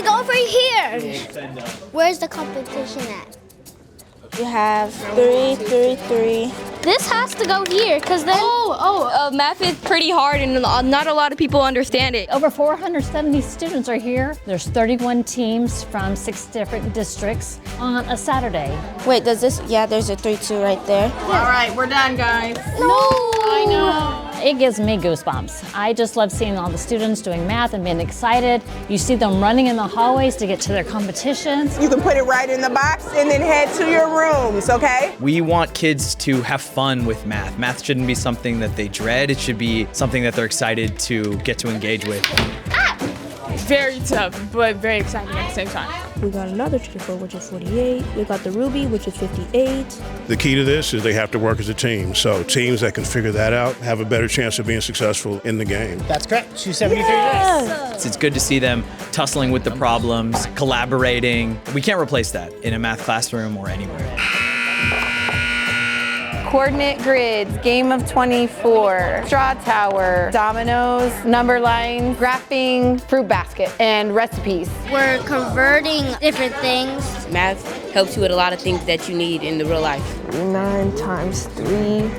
Greg, over here. Where's the competition at? You have 3, 3, 3. This has to go here, because then... Math is pretty hard and not a lot of people understand it. Over 470 students are here. There's 31 teams from 6 different districts on a Saturday. Wait, does this, yeah, there's a 3, 2 right there. All right, we're done, guys. No! I know. It gives me goosebumps. I just love seeing all the students doing math and being excited. You see them running in the hallways to get to their competitions. You can put it right in the box and then head to your rooms, okay? We want kids to have fun with math. Math shouldn't be something that they dread. It should be something that they're excited to get to engage with. Very tough, but very exciting at the same time. We got another 2-4, which is 48. We got the Ruby, which is 58. The key to this is they have to work as a team. So teams that can figure that out have a better chance of being successful in the game. That's correct. 273 yes. It's good to see them tussling with the problems, collaborating. We can't replace that in a math classroom or anywhere. Coordinate grids, game of 24, straw tower, dominoes, number lines, graphing, fruit basket, and recipes. We're converting different things. Math helps you with a lot of things that you need in the real life. 9 times 3.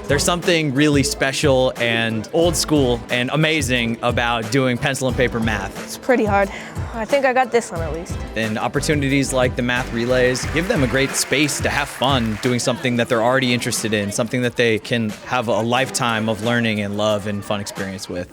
There's something really special and old school and amazing about doing pencil and paper math. It's pretty hard. I think I got this one at least. And opportunities like the math relays give them a great space to have fun doing something that they're already interested in, something that they can have a lifetime of learning and love and fun experience with.